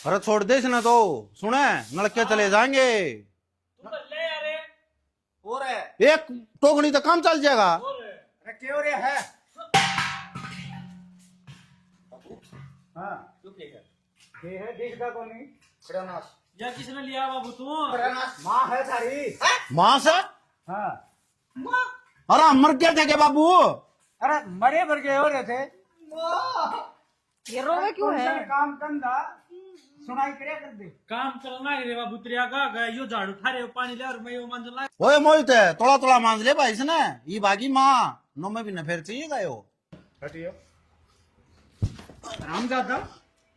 अरे छोड़ दे इसने तो, सुने नलके चले जाएंगे। तू कर ले यार हो रहा है। एक टोकनी तो काम चल जाएगा। अरे क्यों रे है? हाँ चुप लेकर ये है दिखता कौन नहीं? खड़ानास या किसने लिया बाबू तू खड़ानास माँ है थारी। मां से हाँ अरे मर गया था क्या बाबू? अरे मरे भर के हो रहे थे। ये रोवे क्यों है? काम कंधा सुनाई करे कर दे। काम करना है रे बाबू तेरा का गए यो झाड़ू थारे पानी ले और मैं यो मंजन ला ओए मोहित है थोड़ा थोड़ा मांझ ले भाई इसने ये बागी माँ नो में भी न फिर चाहिए गयो। हटियो रामजादा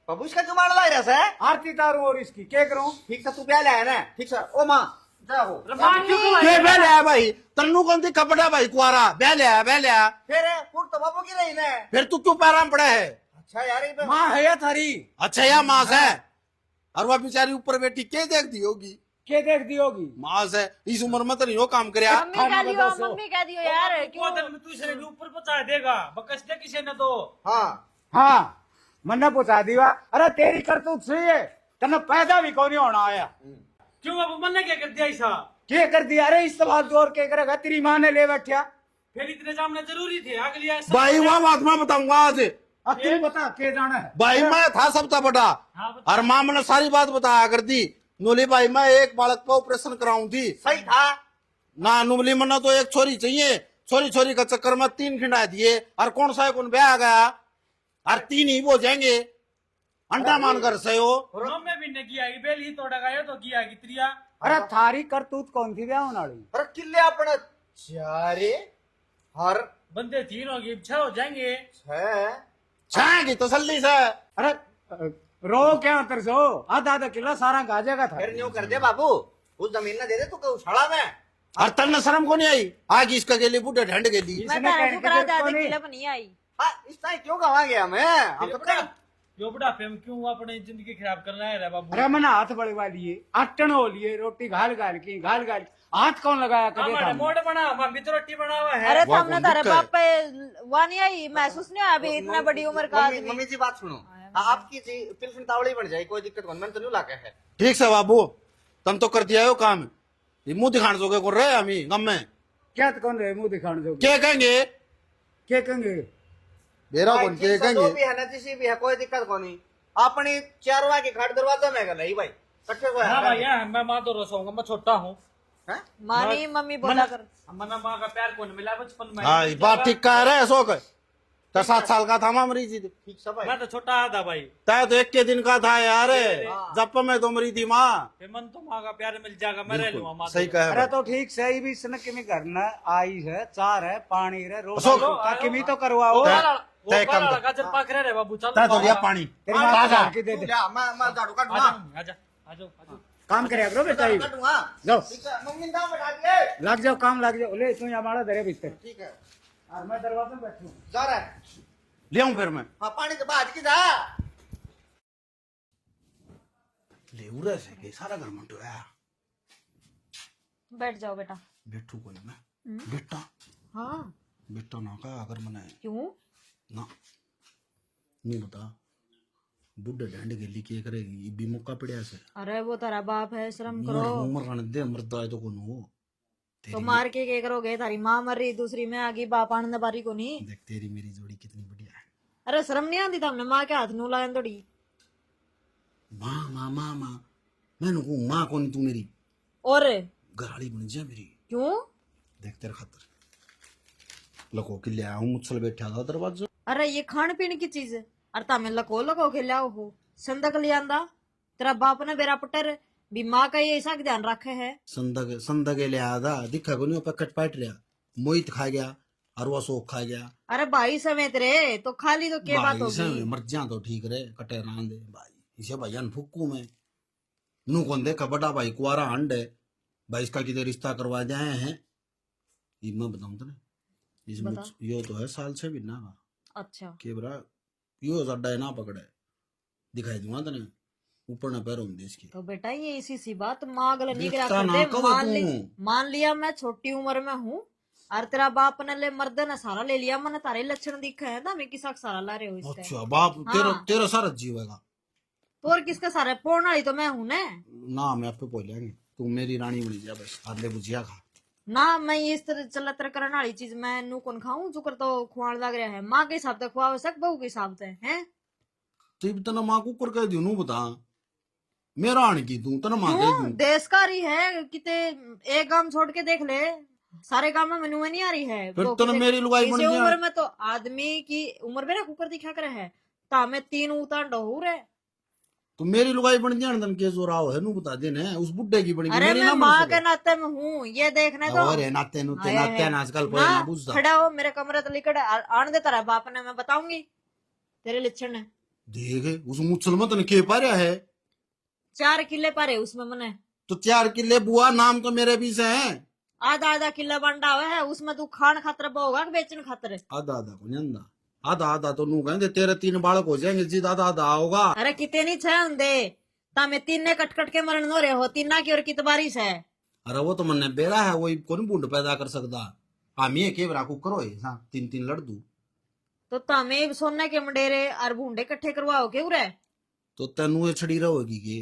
बाबू इसका क्यों मार ला रहा है? आरती तारू और इसकी क्या करूं? ठीक से तू क्या लाया ना? ठीक से ओ माँ जाओ। के बेल है भाई तन्नू कौन सी कपड़ा भाई कुआरा बेल है फिर फूट तो बाबू की रही ना। फिर तू क्यों पैराम पड़ा है? अच्छा यार ये माँ है या थारी? अच्छा या मास है और वह बेचारी ऊपर बैठी के देख दी होगी। क्या देख दी होगी? मास है इस उम्र में तो नहीं हो काम करे। मम्मी कह दियो यार को क्यों? दिन में तू इसे भी ऊपर पहुंचा देगा बकस दे किसी ने तो हाँ हाँ मन्ना पहुंचा दीवा। अरे तेरी करतूत सही है, तने पैदा भी कौन होना आया। क्यों बाबू मन क्या कर दिया ऐसा? क्या कर दिया? अरे इस सवाल जोर के करेगा? तेरी माँ ने ले बैठा। फिर इतने जामने जरूरी थे आगे लिया भाई वहां बात मैं बताऊंगा आज। अब तू बता के जाना है? भाई मैं था सबका बड़ा हाँ, बता। और माँ मैंने सारी बात बताया कर दी। नूली भाई मैं एक बालक का ऑपरेशन कराऊं थी सही था। ना नूली मना तो एक छोरी चाहिए। छोरी छोरी का चक्कर में 3 खिंडा दिए और कौन सा कौन ब्याह आ गया और 3 ही वो जाएंगे अंडा मान कर सही हो। नो में भी ने किया बेल ही तोड़ा गया तो किया की त्रिया अरे थारी करतूत कौन थी ब्याह होने वाली? अरे किले अपने चारे हर बंदे 3 होगी 6 हो जाएंगे। छह छाएगी तसल्ली से। अरे रो क्या तरसो? आधा आधा किलो सारा गाजेगा था। फिर न्यू कर दे बाबू। उस जमीन ना दे दे तू को उछाड़ा में। और तन शर्म को नहीं आई आगे इसका गेली बूढ़े ढंड गेली। मैं इसने तारा कहने ठुकरा की दे जरूरत आधे नहीं। किलो नहीं आई। हाँ इस टाइम क्यों गवा गया मैं? हम तो कहीं यो बुढ़ापे में क्यों अपनी जिंदगी खराब करना है रे बाबू? अरे मैंने हाथ बढ़वा लिए, आटन हो लिए, रोटी घाल घाल की हाथ कौन लगाया कभी? हमारे मोड़ बना हम भी तो रोटी बना हुआ है। अरे वाह, तुमने कौन तारे दिक्कत है? बाप पे वहाँ नहीं आई, महसूस नहीं हुआ अभी इतना बड़ी उम्र का मम्मी आदमी। मम्मी जी बात सुनो। हाँ, आपकी जी पिलफिन तावड़ी बन जाए कोई दिक्कत नहीं। मैंने तो न्यू लाके है। ठीक से बाबू तुम तो कर दिया हो काम। ये मुंह दिखाने जोगे को रहे हम ही गम में क्या तो कौन रहे मुंह दिखाने दो? क्या कहेंगे क्या कहेंगे? बेरा कौन के जो कहेंगे। भी है ना जिसी भी है कोई दिक्कत को नहीं। अपनी चारवा के घाट दरवाजा में नहीं भाई कट्ठे को हाँ है। भैया मैं माँ तो रसोंगा मैं छोटा हूँ। हैं? माँ नहीं मम्मी बोला कर। मना माँ का प्यार कौन मिला बचपन में? हाँ ये बात ठीक कह रहे अशोक। तो 7 साल का था मरी थी ठीक सब है। मैं तो छोटा था भाई। तय तो 1 के दिन का था यार जब में तो मरी थी माँ। फिर मन तो माँ का प्यार मिल जाएगा मैं रह लूंगा माँ सही से। कह अरे तो ठीक सही भी इसने किमी करना आई है, चार है, पानी है, अशोक, किमी तो करवाओ। वो तय- वाला- वो तय काम वाला कर। गाजर पाक रहे रे बाबू चल। तय तो दिया पानी तेरी माँ ताजा। की दे तू दे। जा, मैं झाड़ू काटूंगा। आजा आजा आजा। काम करे करो बेटा, झाड़ू काटूंगा। जाओ ठीक है मम्मी ने दाम बैठा दिए। लग जाओ, काम लग जाओ। ले तू हमारा दरे बिस्तर ठीक है और मैं दरवाजे में बैठूं। जा रहा है। ले आऊं फिर मैं हाँ पानी तो बाज की जा। ले उरे से के सारा घर मंटो है। बैठ जाओ बेटा। बैठू को नहीं मैं बेटा हाँ बेटा ना का अगर मने क्यों? ना नहीं बता बुढ़े ढंड गेली के करेगी भी मौका पड़या से। अरे वो तारा बाप है, शर्म करो। उम्र रहने दे मरदा है तो कौन हो। तो मार के क्या करोगे? तारी माँ मर रही, दूसरी में आ गई, बाप आनंद बारी को नहीं। देख तेरी मेरी जोड़ी कितनी बढ़िया है। अरे शर्म नहीं आती हमने माँ के हाथ नू लायन थोड़ी। माँ माँ माँ माँ मैंने कहूँ माँ कौन तू मेरी और घराड़ी बन जा मेरी। क्यों? देख तेरे खातर लको के ले आऊं मुझसे बैठा था दरवाजा। अरे ये खान पीने की चीज है। अरे तामे लको लको के लाओ हो संदक ले आंदा। तेरा बाप ने बेरा पटर भी माँ का ये ऐसा ध्यान रखे है। संदगे ले आदा दिखा को नहीं कट पाट लिया मोहित खा गया और वो सोख खा गया। अरे भाई समेत रे तो खाली तो क्या बात भाई से होगी? मर जा तो ठीक रे कटे रान दे भाई इसे भैया फुक्कू में नू कौन देखा बड़ा भाई कुआरा हंड है भाई इसका किधर रिश्ता करवा जाए हैं। ये मैं बताऊं तो इसमें बता। यो तो है साल से भी ना अच्छा के बरा यो जड्डा है ना पकड़े दिखाई दूंगा तने ऊपर ना पैरों में इसकी। तो बेटा ये इसी सी बात माँ गल नहीं करा रिश्ता ना करते। कब तू। मान लिया मैं छोटी उम्र में हूँ और तेरा बाप ने ले मर्द ने सारा ले लिया। मैंने तारे लक्षण दिखे है ना मैं किसा सारा ला रहे हो इसका। अच्छा बाप तेरा हाँ। तेरा सारा जीवेगा तो और किसका सारा पोड़ने वाली तो मैं हूं ना। ना मैं आपको बोलेंगे तू मेरी रानी बनी जा बस आदले बुझिया खा ना मैं इस तरह चला तरह करने वाली चीज मैं नू कौन खाऊं जो कर तो खुआन लग रहा है। माँ के हिसाब से खुआ सक बहू के हिसाब से हैं। तो तना माँ को कर दियो नू बता मेरा आने की तू तना माँ कह क्यों दूं देशकारी है किते एक काम छोड़ के देख ले सारे काम में मेनू में नहीं आ रही है। फिर तो तने किसे- मेरी लुगाई बन इसे गया उम्र में तो आदमी की उम्र में ना कुकर दिखा कर है ता में 3 उतार डहूर है। तो मेरी लुगाई बन गया तन के जो राव है नू बता देने उस बुड्ढे की बनी अरे मेरी मैं ना माँ बन के नाते में हूँ ये देखने तो अरे नाते नुते आए नाते हैं। आजकल कोई ना ना बुझता खड़ा हो मेरे कमरे तो लिकड़ आने दे तेरा बाप ने मैं बताऊंगी तेरे लक्षण है। देख उस मुसलमान तने के पा रहा है 4 किले पारे उसमें मने तो 4 किले बुआ नाम तो मेरे भी से हैं आधा आधा किला बंडा हुआ है उसमें तू खान खातर होगा कि बेचन खातर। आधा आधा को नहीं आधा आधा तो नू कहते तेरे 3 बालक हो जाएंगे जी आधा आधा होगा। अरे कितने नहीं छह होंगे तामे 3 ने कट कट के मरण हो रहे हो 3 की और कित बारिश है। अरे वो तो मन बेरा है वही कौन बूंद पैदा कर सकता हम ये के बरा को करो हाँ 3 लड़ दू तो तामे सोने के मंडेरे और भूंडे इकट्ठे करवाओ के उरे तो तेनू ये छड़ी रहोगी के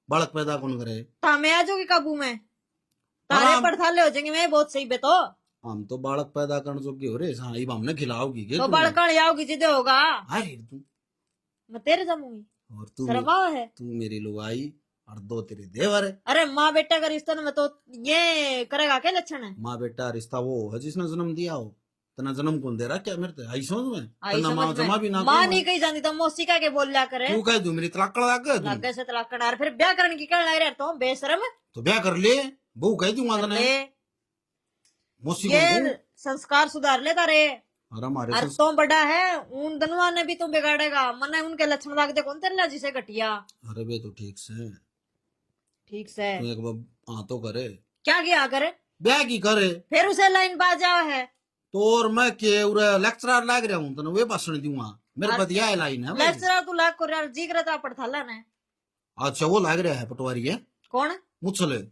बालक पैदा कौन करे तामे आ जाओगी काबू में तारे आराम। पड़थाले हो जाएंगे मैं बहुत सही बे तो हम तो बालक पैदा करने जोगे हो रे हाँ ये हमने खिलाओगी के तो तुम्हें? बड़कण आओगी जिदे होगा अरे तू मैं तेरे जमूंगी और तू शर्मा है। तू मेरी लुगाई और 2 तेरे देवर है। अरे माँ बेटा का रिश्ता में तो ये करेगा क्या लक्षण है। माँ बेटा रिश्ता वो है जिसने जन्म दिया हो तना जन्म कौन दे रहा क्या मेरे ते आई समझ में आई तना माँ समझ जमा में भी ना माँ करो। नहीं कही जाती तो मौसी का के बोल लिया करे तू कह दू मेरी तलाक लगा के दूं। लागे से तलाक करना और फिर ब्याह करने की कहने लग रहे तो बेशरम तो ब्याह कर ले बहू कह दूंगा तने ले मौसी को ये बहू। संस्कार सुधार लेता रे और हमारे और तो बड़ा है उन दनुआ ने भी तुम बिगाड़ेगा मने उनके लक्षण लाग दे कौन तेरे लाजी से घटिया। अरे बे तो ठीक से ठीक से तू एक बार हाँ तो करे क्या किया करे ब्याह की करे फिर उसे लाइन बाजा है। तो और मैं के उरे लेक्चरर लाग रहा हूँ तने वे भाषण दूंगा मेरे पति आए लाइन है भाई। लेक्चरर तू लाग को यार जी करता पड़थाला ने अच्छा वो लाग रहा है पटवारी है कौन मुझसे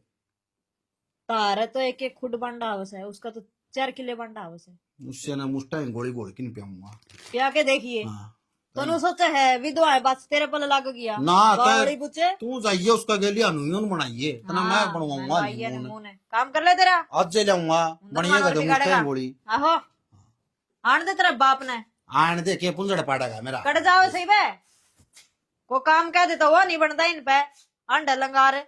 तारे तो एक एक खुड बंडा हाउस है उसका तो 4 किले बंडा हाउस है मुझसे ना मुझटा गोली गोली की नहीं पियाऊंगा क्या के देखिए हाँ तो नु सोचा है विधवा है बस तेरे पल लग गया ना बड़ी बुचे तू जाइए उसका गेलिया नुन बनाइए तना मैं बनवाऊंगा नमूने काम कर ले तेरा आज जे लाऊंगा बढ़िया कर दूंगा मुझटा गोली आहो आन दे तेरा बाप ने आने दे के पुंजड़ पाड़ेगा मेरा कट जाओ सही बे को काम कह देता वो नहीं बनता इन पे अंडा लंगार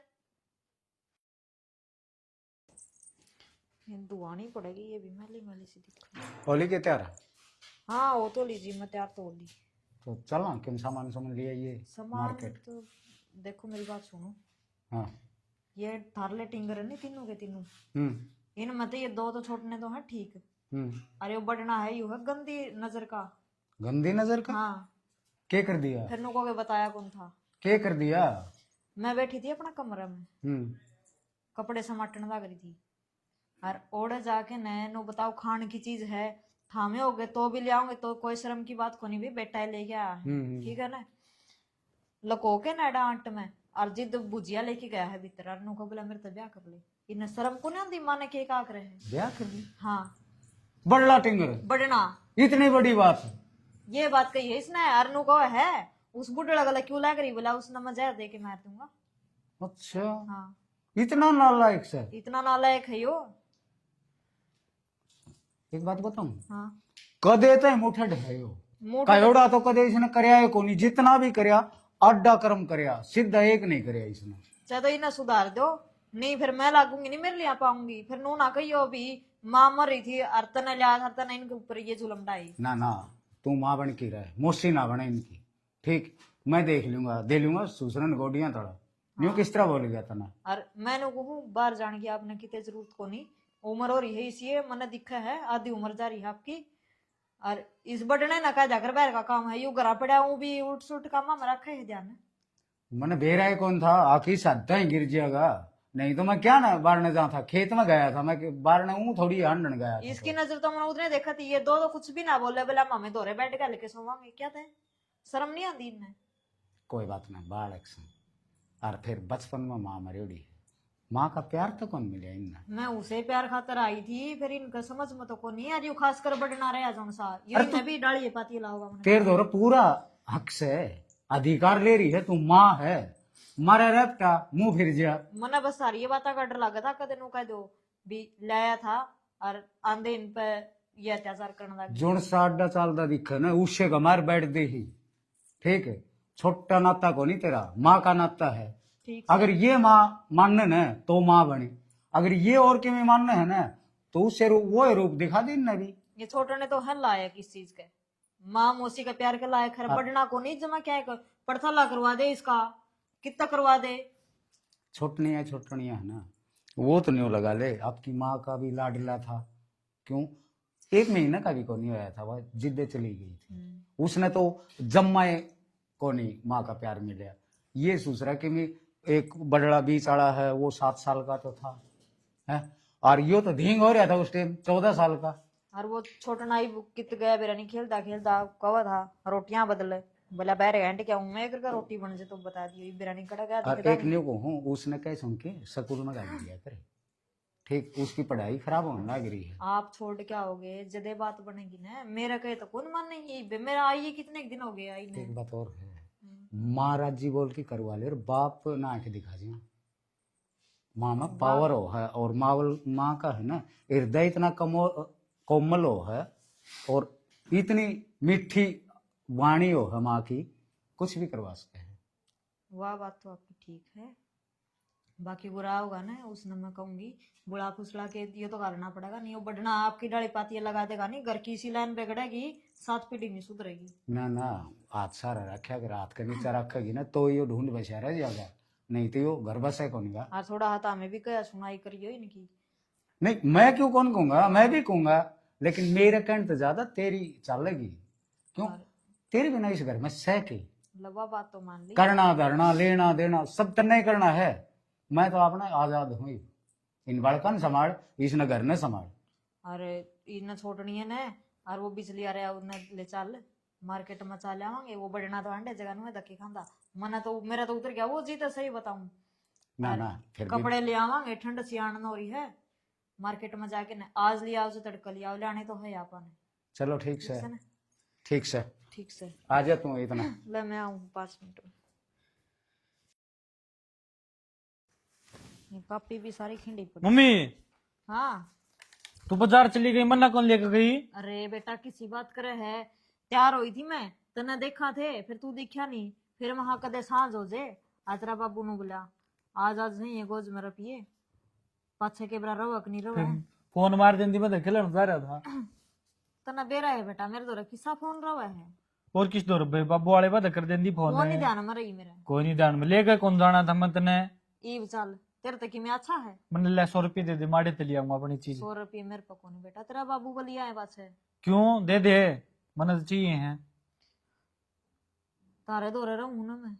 हिंदू आनी पड़ेगी ये भी मैली मैली सी दिख। होली के त्योहार हाँ वो तो लीजिए मैं तैयार तो ली तो चलो किन सामान सामान लिया ये सामान मार्केट। तो देखो मेरी बात सुनो हाँ ये थारले टिंगर है नहीं तीनों के तीनों इन मत ये 2 तो छोड़ने तो है ठीक अरे वो बढ़ना है यू है गंदी नजर का। गंदी नजर का हाँ क्या कर दिया फिर नुको के बताया कौन था क्या कर दिया मैं बैठी थी अपना कमरे में कपड़े समाटने लग रही थी और ओढ़े जाके नए नो बताओ खान की चीज है थामे हो गए तो भी ले आओगे तो कोई शर्म की बात को नहीं भी बेटा है लेके आया है ठीक है ना लको के ना डांट में और जिद भुजिया लेके गया है भीतर और नुको बोला मेरे तो ब्याह कर ले इन्हें शर्म को नहीं आती माने के का करे है ब्याह कर दी हाँ बड़ला टिंगर बढ़ना इतनी बड़ी बात ये बात कही है इसने अरनू को है उस बुढ़े लगा क्यों लग रही बोला उसने मैं जहर दे के मार दूंगा। अच्छा हाँ इतना नालायक सर इतना नालायक है यो। एक बात बताऊं हाँ कदे तो मुठा ढायो मुठ कयोड़ा तो कदे इसने करया है कोनी जितना भी करया अड्डा कर्म करया सीधा एक नहीं करया इसने चाहे तो इन्हें सुधार दो नहीं फिर मैं लागूंगी नहीं मेरे लिए आ पाऊंगी फिर नू ना कहियो अभी माँ मर रही थी अर्तन लिया अर्तन इनके ऊपर ये जुलम ढाई। ना ना तू माँ बन की रहे मोसी ना बने इनकी ठीक मैं देख लूंगा दे लूंगा सूसरन गोडियां थोड़ा यूं किस तरह बोल गया था ना और मैंने कहूँ बाहर जाने की आपने कितने जरूरत को नहीं उम्र हो रही है इसलिए मैंने दिखा है आधी उम्र जा रही है आपकी और इस बढ़ने ना कहा जाकर बाहर का काम है यू घरा पड़ा हूँ भी उठ सुट काम में रखे है ध्यान। मैंने बेरा है कौन था आखिर साधा ही गिर जाएगा नहीं तो मैं क्या ना बारने जा था खेत में गया था मैं बारने हूँ थोड़ी हांडन गया था इसकी नजर तो मैंने उतने देखा थी ये दो तो कुछ भी ना बोले बोला हमें दोरे बैठ के लेके सोवांगे क्या थे शर्म नहीं आती इनमें। कोई बात ना बाल एक्शन और फिर बचपन में माँ मरेड़ी माँ का प्यार तो कौन मिले इनने मैं उसे प्यार खातर आई थी फिर इनका समझ में तो को नहीं आ रही खास कर बढ़ना रहे जौन सा ये भी डालिए पाती लाओगा तेर दो पूरा हक से अधिकार ले रही है, तू माँ है, मारे रहत का मुंह फिर जा। मना बस सारी ये बात का डर लगा था कदे नु कह दो भी लाया था और आंधे इन पे ये अत्याचार करने लग जोन साडा चालदा दिखे ना उससे कमार बैठ दे ही, ठीक है। छोटा नाता को नहीं तेरा, माँ का नाता है। ठीक अगर ये माँ मानने न तो माँ बने, अगर ये और के में मानने है ना तो उससे वो रूप दिखा दे न भी। ये छोटे ने तो है लायक इस चीज के, माँ मौसी का प्यार के लायक है, बढ़ना को नहीं जमा क्या है पड़थला करवा दे इसका, कितना करवा दे। छोटनिया है ना, वो तो नहीं लगा ले। आपकी माँ का भी लाडला था, क्यों 1 महीना का भी को नहीं आया था, वह जिद्दे चली गई थी। उसने तो जम्माए को नहीं माँ का प्यार मिला। ये सोच रहा कि मैं एक बड़ला बीच आड़ा है, वो 7 साल का तो था है, और यो तो धींग हो रहा था उस टाइम 14 साल का। और वो छोटा नाई कित गया बेरा नहीं खेलता खेलता कवा था रोटियां बदले बोला बैर घंटे क्या हूँ मैं करके रोटी बन जाए तो बता दियो बिरा नहीं कड़ा गया और एक न्यू को हूँ उसने कह सुन के स्कूल में डाल दिया करे, ठीक, उसकी पढ़ाई खराब होने लग रही है। आप छोड़ क्या होगे जदे बात बनेगी ना, मेरा कहे तो कौन मानेगी, मेरा आइए कितने दिन हो गए आई ने। एक बात और है, महाराज जी बोल के करवा ले और बाप ना आके दिखा दिया। माँ में पावर हो है, और माँ का है ना हृदय इतना कोमल हो है, और इतनी मीठी वाणी हो है माँ की, कुछ भी करवा सकते हैं। वाह बात तो आपकी ठीक है, बाकी बुरा होगा ना उसने मैं कहूंगी बुढ़ा फुसला के ये तो करना पड़ेगा, नहीं वो बढ़ना आपकी डाली पाती लगा देगा नहीं, घर की इसी लाइन पे गड़ेगी 7 पीढ़ी नहीं सुधरेगी। ना हाथ सारा रखा, अगर हाथ का नीचा रखेगी ना तो यो ढूंढ बचा रह जाएगा, नहीं तो यो घर बसा कौन गा। और थोड़ा हाथ हमें भी कहा सुनाई करियो इनकी। नहीं मैं क्यों कौन कहूंगा, मैं भी कहूंगा, लेकिन मेरे कहने तो ज्यादा तेरी चलेगी, क्यों तेरे बिना इस घर में सह के लबा बात तो मान ली, करना धरना लेना देना सब तो नहीं करना है। मैं तो अपना आजाद हुई, इन बालका ने संभाल, इसने घर ने संभाल। अरे इन्हें छोड़नी है ना, और वो बिजली आ रहा उन्हें ले चल मार्केट में चल आवांगे, वो बढ़ना तो अंडे जगह में धक्के खांदा, मना तो मेरा तो उतर गया वो जीता सही बताऊं। ना फिर कपड़े ले आवांगे, ठंड सियाण हो रही है, मार्केट में जाके ना आज लिया आओ तड़का लिया आओ, लाने तो है आपने। चलो ठीक से, ठीक से ठीक से आ जा तू इतना। ले मैं आऊं 5 मिनट में। ये पापी भी सारी खिंडी पड़ी। मम्मी हाँ तू बाजार चली गई, मन्ना कौन लेकर गई? अरे बेटा किसी बात करे है, तैयार हुई थी मैं तने देखा थे, फिर तू दिखा नहीं, फिर वहां कदे सांझ हो जे आतरा बाबू नु बोला आज नहीं है गोज मेरा पिए पाछे के बरा रवक नहीं रवा फोन मार देंदी, मैं तो खिलन जा रहा था। तना बेरा है बेटा मेरे तो किस्सा फोन रवा है, और किस दो रुपए बाबू वाले बात कर देंदी फोन वो नहीं है। ध्यान में रही मेरा, कोई नहीं ध्यान में लेकर कौन जाना था मैं तने, ईब चल तेरे तक में अच्छा है, मैंने ले 100 रुपये दे दे, माड़े ते लिया अपनी चीज। 100 रुपये मेरे पे कोनी बेटा, तेरा बाबू बलिया है पाछे। क्यों दे दे, मन चाहिए है। तारे दोरे रहूं ना मैं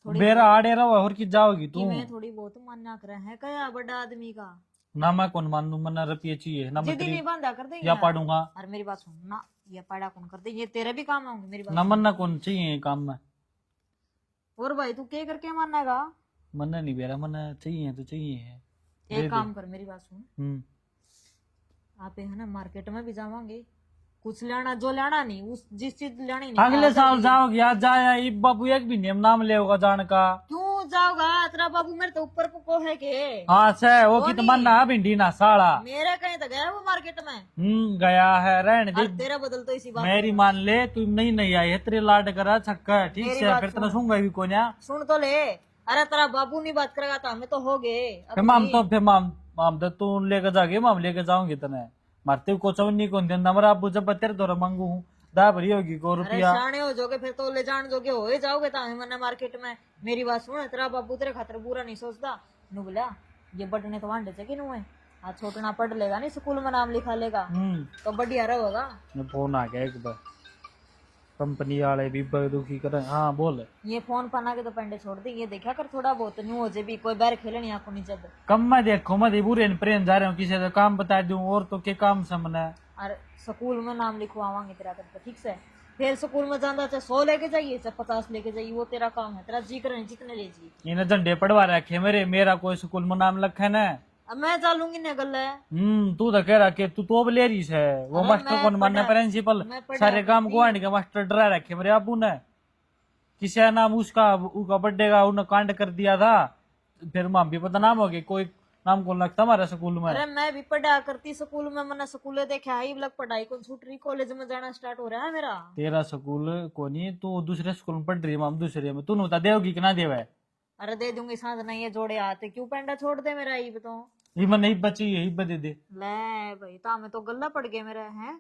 बेरा आड़े रहो और की जाओगी तू। मैं थोड़ी बहुत मान्या करे है क्या बड़ा आदमी का, ना मैं कौन मानू, मना रुपये चाहिए ना, मैं जिद्दी नहीं बांधा कर देंगे या पाड़ूंगा और मेरी बात सुन ना, ये पाड़ा कौन कर दे, ये तेरे भी काम आऊंगी मेरी बात ना, मन्ना कौन चाहिए काम में। और भाई तू क्या करके मानेगा, मन्ना नहीं बेरा, मन्ना चाहिए तो चाहिए है। एक काम कर मेरी बात सुन, हम्म आप है ना मार्केट में भी जावांगे, कुछ लेना जो लेना नहीं उस जिस चीज लेनी नहीं अगले साल जाओगे, आज जाया ई बाबू एक भी नियम नाम लेगा जान का। क्यों जाओगा, तेरा बाबू मेरे तो ऊपर को है के हाँ से वो वो की तो नहीं। मन्ना भिंडी ना साला। मेरे कहीं तो गया वो मार्केट में, गया है रहने दे, और तेरा बदल तो इसी बात मेरी मान ले तू नहीं आई है, तेरे लाड करा छक्का ठीक मेरी से, बात फिर सुन। तेरा सुनगा भी कोई ना। सुन तो ले, अरे तेरा बाबू नहीं बात करेगा तो हमें तो हो गए फिर माम तो फिर माम तो तू लेकर जागे, माम लेकर जाऊंगी तने मारते को चवन्नी को नंबर आप जब तेरे तो मांगू हूँ दा भरी होगी को अरे रुपया। शाने हो जोगे फिर तो ले जान जोगे हो जाओगे तो हमें मना मार्केट में। मेरी बात सुन, तेरा बाबू तेरे खातर बुरा नहीं सोचता, नु बोला ये बढ़ने तो वांडे से कि नु है आज छोटना पढ़ लेगा नहीं स्कूल में नाम लिखा लेगा तो बढ़िया रहेगा। फोन आ गया एक बार, कंपनी वाले भी दुखी करे। हाँ बोल। ये फोन पना के तो पेंडे छोड़ दे, ये देखा कर थोड़ा बहुत न्यू हो जे भी कोई बैर खेलनी आपको नहीं जब कम मैं देखो मैं बुरे प्रेम जा रहे हूँ, किसी का काम बता दूं और तो के काम से मना। और स्कूल में नाम लिखवावांगे तेरा करके ठीक से, फिर स्कूल में जाना चाहे 100 लेके जाइए चाहे 50 लेके जाइए, वो तेरा काम है, तेरा जी करे जितने ले जी। इन्हें झंडे पड़वा रखे मेरा कोई स्कूल में नाम लखा है। अब मैं चलूंगी ना गल है। तू तो कह रहा कि तू तो ले रही है, वो मास्टर कौन मानना, प्रिंसिपल सारे काम को आने के मास्टर डरा रखे मेरे अबू ने किसी का नाम उसका बर्थडे का उन्होंने कांड कर दिया था, फिर माम भी बदनाम हो गए, कोई नाम कौन लगता हमारे स्कूल में। अरे मैं भी पढ़ा करती स्कूल में, मैंने स्कूल देखा है लग पढ़ाई को छूट रही, कॉलेज में जाना स्टार्ट हो रहा है मेरा। तेरा स्कूल को नहीं, तू दूसरे स्कूल में पढ़ रही है, माम दूसरे में, तू बता देगी कि ना देवे। अरे दे दूंगी, सांस नहीं है जोड़े आते, क्यों पेंडा छोड़ दे मेरा, ये बताओ। ये मैं नहीं बची, यही बदे दे। ले भाई ता में तो गल्ला पड़ गए मेरे हैं,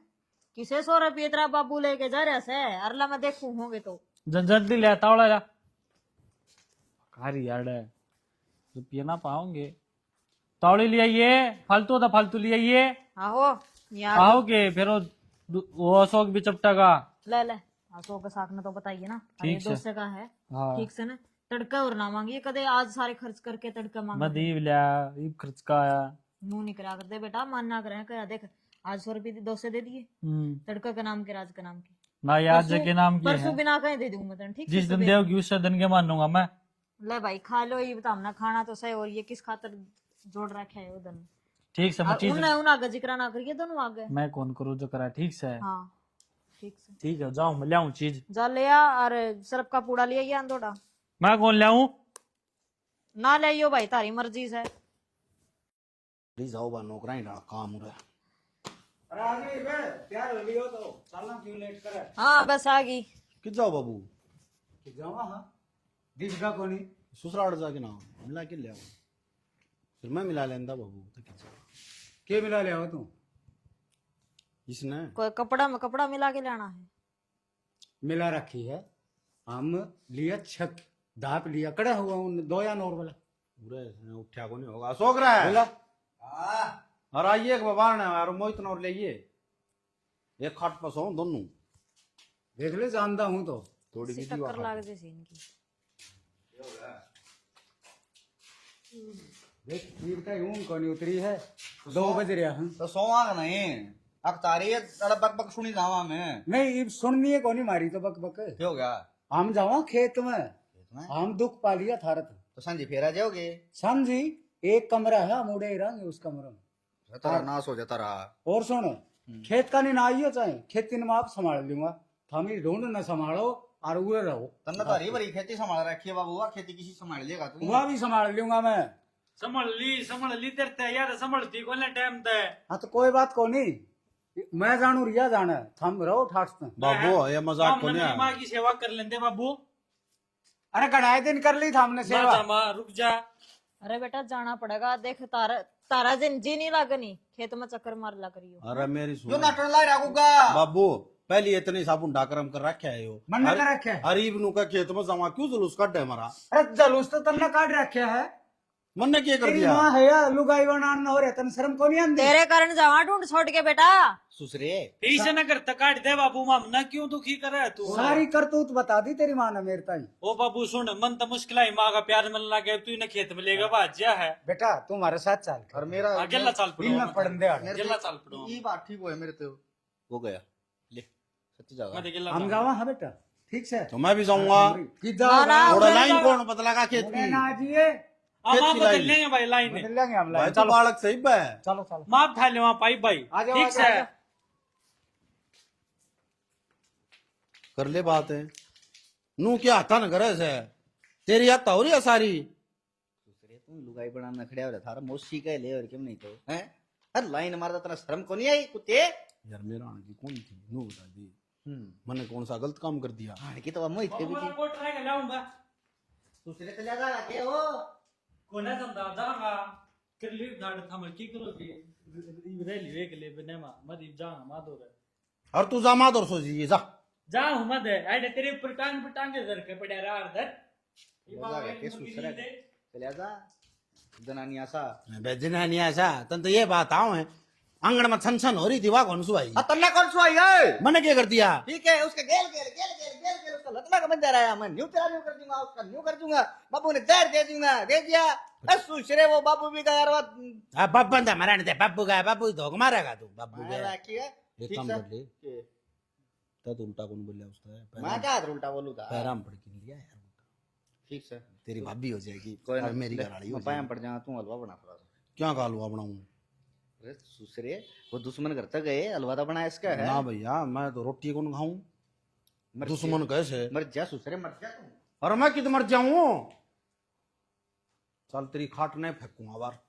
किसे 100 रुपये तेरा बाबू लेके जा रहा है, अरला मैं देखू होंगे तो जल्दी ले तावड़ा जा कारी यार रुपये ना पाओगे। तावड़े ले आइए, फालतू था फालतू ले आइए। आहो यार आओगे फिर वो अशोक भी चपटा का। ले ले अशोक साख ने तो बताइए ना, अरे ठीक से। दोस्त का है हाँ ठीक से ना, तड़का और ना मांगिए कदे, आज सारे खर्च करके तड़का मांग मदीव लिया, ईब खर्च का आया। मुंह नहीं करा कर दे बेटा, मानना करे क्या, देख आज 100 रुपये 200 दे दिए, तड़का के नाम के, राज के नाम के, ना याद के नाम की परसों है, बिना कहीं दे दूंगा तेन, ठीक जिस दिन देगी उस दिन के मानूंगा मैं। ले भाई खा लो, ये बता ना खाना तो सही, और ये किस खातर जोड़ रखे है उधर, ठीक से मैं चीज उन्हें उन आगे जिक्र ना करिए दोनों आगे। मैं कौन करूँ जो करा, ठीक से। हाँ ठीक से ठीक है जाऊँ मैं लियाऊँ चीज। जा ले आ, और सरफ का पूड़ा ले आइए अंदोड़ा, मैं कौन लियाऊँ, ना ले आइयो भाई तारी मर्जी से। जाओ बा नौकरा ही काम हो रहा है। अरे आ गई बे, तैयार हो लियो तो चलना, क्यों लेट करे। हाँ बस आ गई। कि जाओ बाबू कि जावा हां दिखगा कोनी, ससुराल जाके ना मिला के ले आओ, फिर मैं मिला लेंदा बाबू तो कि जाओ। के मिला ले आओ तू, इसने कोई कपड़ा में कपड़ा मिला के लाना है, मिला रखी है, हम लिया छक दाप लिया, कड़ा हुआ उन दो या नोर वाला पूरे उठा को नहीं होगा, अशोक रहा है बोला और आइए एक बाबा ने और मोहित नौर लेइए, एक खाट पर सो दोनों, देख ले जानता हूं तो थोड़ी भी टक्कर लाग जैसी इनकी। देख तीर का यूं कोनी उतरी है, 2 बज रहा है। तो सोवा का नहीं अब तारी तड़ा बक बक सुनी जावा मैं, नहीं इब सुननी है कोनी मारी तो बक बक, क्या हो गया हम जावा खेत में, में? हम दुख पा लिया थारत तो संजी फेरा जाओगे, समझी, एक कमरा है हम उड़े रहेंगे उस कमरे में। तेरा नाश हो जाता रहा। और सुनो खेत का नहीं ना आइयो चाहे, खेती में आप संभाल लूंगा, थामी ढूंढ न संभालो और उड़े रहो, तन्ने तारी बड़ी खेती संभाल रखी है बाबू, खेती किसी संभाल लेगा तू, वह भी संभाल लूंगा मैं। संभल ली तेरे यार, संभलती कौन टाइम ते। हाँ तो कोई बात को नहीं, मैं जानू रिया जाना, थम रहो ठाटते। बाबू ये मजाक को नहीं माँ की सेवा कर लेंदे बाबू। अरे घड़ाई दिन कर ली था हमने सेवा। रुक जा, अरे बेटा जाना पड़ेगा, देख तारा तारा दिन जी नहीं लागनी, खेत में चक्कर मार ला करियो। अरे मेरी जो सुन नाटन ला रखूगा बाबू, पहले इतने साबुन ढाकरम कर रखा है यो, मन कर रखे है। अरीब नु का खेत में जमा क्यों जुलूस कट है हमारा, अरे जलूस तो तन्ने काट रखे है, मन ने क्या कर तेरी दिया। माँ है या लुगाई बनाना हो रहा, तन शर्म को नहीं आंदी। तेरे कारण जावा ढूंढ छोड़ के बेटा, सुसरे ठीक से न करता काट दे बाबू, मामना क्यों दुखी करे तू। सारी करतूत बता दी तेरी माँ ने मेरे ताई। ओ बाबू सुन, मन तो मुश्किल है, माँ का प्यार मन लगे, तू इन्हें खेत में लेगा बाजिया है। बेटा तुम्हारे साथ चल, और मेरा अकेला चाल इन पड़ो, में पढ़न दे आड़। मेरे अकेला चाल पड़ो, ये बात ठीक हो मेरे तो हो गया, ले सच्ची जावा मैं अकेला हम चाल। जावा है बेटा, ठीक से तो मैं भी जाऊंगा, कि ना, ना, जाओ थोड़ा लाइन कौन बदला का खेत की, ना जिए, हाँ, माँ खेत की बदल लाइन। लेंगे भाई लाइन, बदल लेंगे हम भाई लाइन। तो बालक सही बे, चलो चलो माँ था ले वहाँ पाई भाई, आ जाओ, ठीक आ से। जाओ। कर ले बात है, नू क्या आता न करे से, तेरी आता हो रही है सारी, सुसरे तू लुगाई बनाना खड़े हो रहा थारा मौसी का ले और क्यों नहीं तो हैं, हर लाइन मारदा तना शर्म को नहीं आई कुत्ते, यार मेरा आने की कौन थी, नू बता दी मैंने कौन सा गलत काम कर दिया। हां की तो मोहित के भी थी, कोट रहेगा लाऊंगा, सुसरे चला जा के हो कोना संदा जाऊंगा, कर ली दाड़ थमल की करोगी, रैली वे के लिए बने माँ मत जाऊंगा माँ दो और तू जा मात और सोची जा, जाऊँ मत ऐडे तेरे ऊपर टांगे धर के पड़े रहा धर। मजा आ के सुसरे चला जा जनानी आसा बेजना नहीं ऐसा तन तो ये बात आओ है, आंगन में छन छन हो रही थी, वाह कौन सु आई, तन्ना कौन सो आई है, मैंने क्या कर दिया। ठीक है उसका गेल उसका लतना का बंदा रहा मैं न्यू तेरा न्यू कर दूंगा, उसका न्यू कर दूंगा, बाबू ने जहर दे दूंगा, दे दिया, सुसरे वो बाबू भी गया यार बब्बन बंदा मरा नहीं, बब्बू गया, बब्बू ही धोख मारेगा तू, बब्बू गया। राखी है एक ठीक काम से कर ले, तब उल्टा कौन बोलिया उसका, मैं क्या उल्टा बोलूं था, पैराम पड़ के लिया यार, ठीक से तेरी भाभी हो जाएगी कोई ना और मेरी घरवाली हो मैं पाया जाएगी। पड़ जाऊंगा, तू हलवा बना थोड़ा सा, क्या का हलवा बनाऊं, अरे सुसरे वो दुश्मन घर तक गए हलवा तो बना इसका है ना भैया मैं तो रोटी कौन खाऊं, दुश्मन कैसे मर जा सुसरे मर जा तू और मैं किधर मर जाऊं चल तेरी खाट नहीं फेंकूंगा बार